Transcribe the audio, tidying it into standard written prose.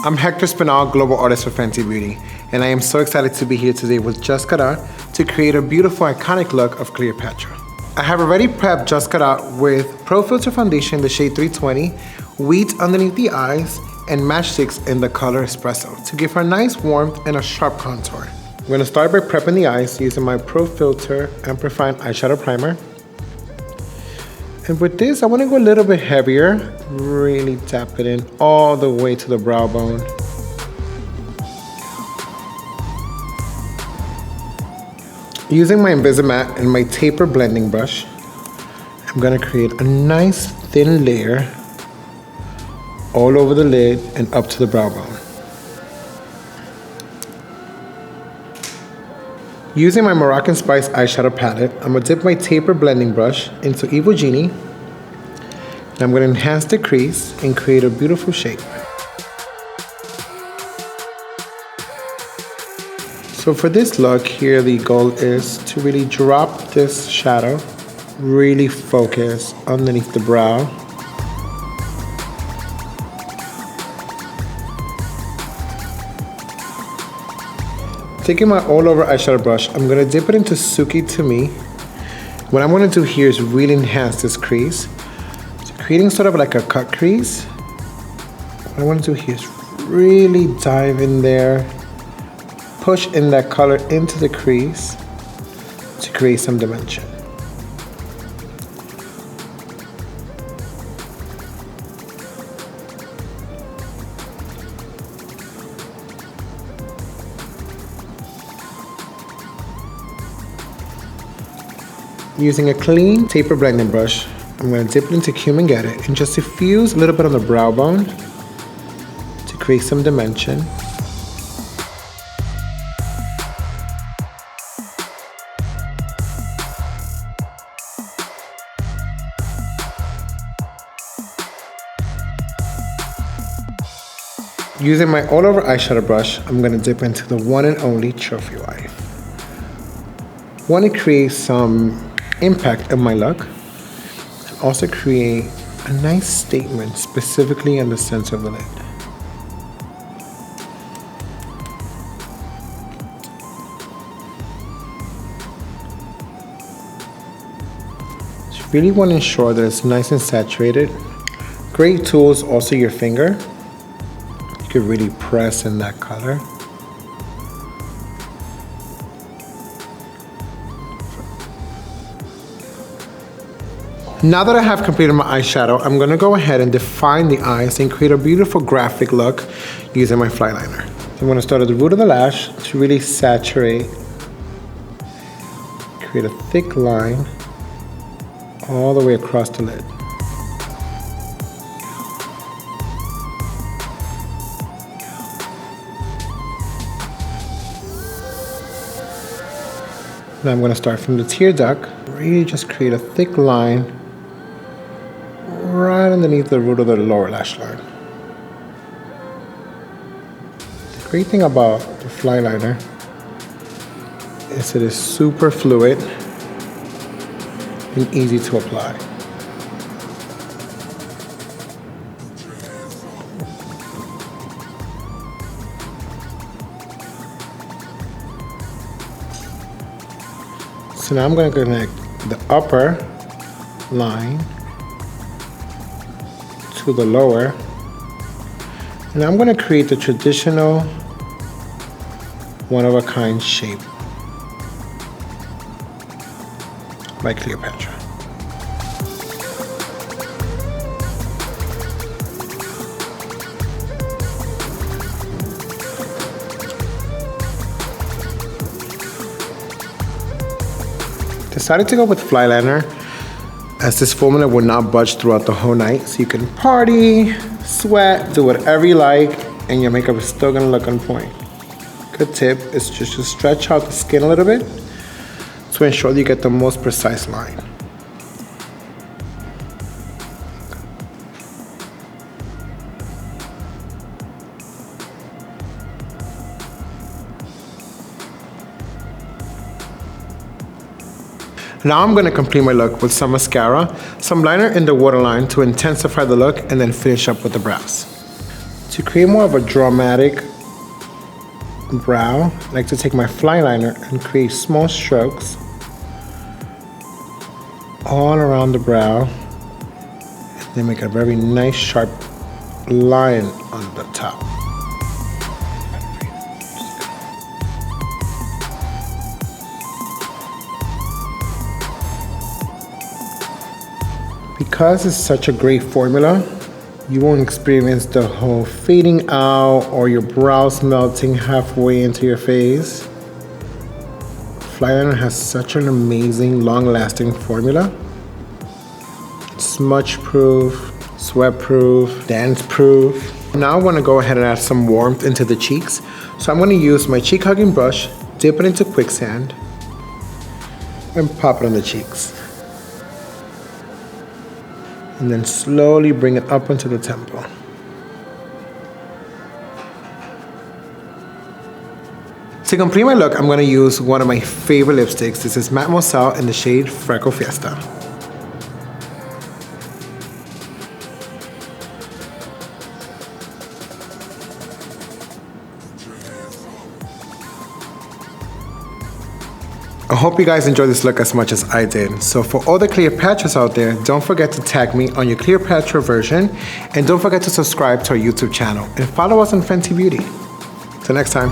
I'm Hector Espinal, Global Artist for Fenty Beauty, and I am so excited to be here today with Just Cut Out to create a beautiful iconic look of Cleopatra. I have already prepped Just Cut Out with Pro Filter Foundation in the shade 320, wheat underneath the eyes, and matchsticks in the color Espresso to give her a nice warmth and a sharp contour. I'm going to start by prepping the eyes using my Pro Filter Amplifying Eyeshadow Primer. And with this, I want to go a little bit heavier, really tap it in all the way to the brow bone. Using my Invisimatte and my taper blending brush, I'm going to create a nice thin layer all over the lid and up to the brow bone. Using my Moroccan Spice eyeshadow palette, I'm going to dip my taper blending brush into Evil Genie, and I'm going to enhance the crease and create a beautiful shape. So for this look here, the goal is to really drop this shadow, really focus underneath the brow. Taking my all-over eyeshadow brush, I'm going to dip it into Suki To Me. What I'm going to do here is really enhance this crease. So creating sort of like a cut crease. What I want to do here is really dive in there, push in that color into the crease to create some dimension. Using a clean taper blending brush, I'm going to dip it into Cumin Get It and just diffuse a little bit on the brow bone to create some dimension. Using my all-over eyeshadow brush, I'm going to dip into the one and only Trophy Wife. Want to create some impact in my look and also create a nice statement specifically in the center of the lid. Just really want to ensure that it's nice and saturated. Great tools, also your finger. You can really press in that color. Now that I have completed my eyeshadow, I'm going to go ahead and define the eyes and create a beautiful graphic look using my fly liner. So I'm going to start at the root of the lash to really saturate, create a thick line all the way across the lid. Now I'm going to start from the tear duct, really just create a thick line right underneath the root of the lower lash line. The great thing about the fly liner is it is super fluid and easy to apply. So now I'm going to connect the upper line to the lower, and I'm going to create the traditional one-of-a-kind shape like Cleopatra. Decided to go with fly liner as this formula will not budge throughout the whole night, so you can party, sweat, do whatever you like, and your makeup is still gonna look on point. Good tip is just to stretch out the skin a little bit to ensure that you get the most precise line. Now I'm going to complete my look with some mascara, some liner in the waterline to intensify the look, and then finish up with the brows. To create more of a dramatic brow, I like to take my fly liner and create small strokes all around the brow. And then make a very nice sharp line on the top. Because it's such a great formula, you won't experience the whole fading out or your brows melting halfway into your face. Fly liner has such an amazing, long-lasting formula. Smudge-proof, sweat-proof, dance-proof. Now I want to go ahead and add some warmth into the cheeks. So I'm going to use my cheek hugging brush, dip it into quicksand, and pop it on the cheeks. And then slowly bring it up into the temple. To complete my look, I'm going to use one of my favorite lipsticks. This is Mademoiselle in the shade Freckle Fiesta. I hope you guys enjoyed this look as much as I did. So for all the Cleopatras out there, don't forget to tag me on your Cleopatra version, and don't forget to subscribe to our YouTube channel and follow us on Fenty Beauty. Till next time.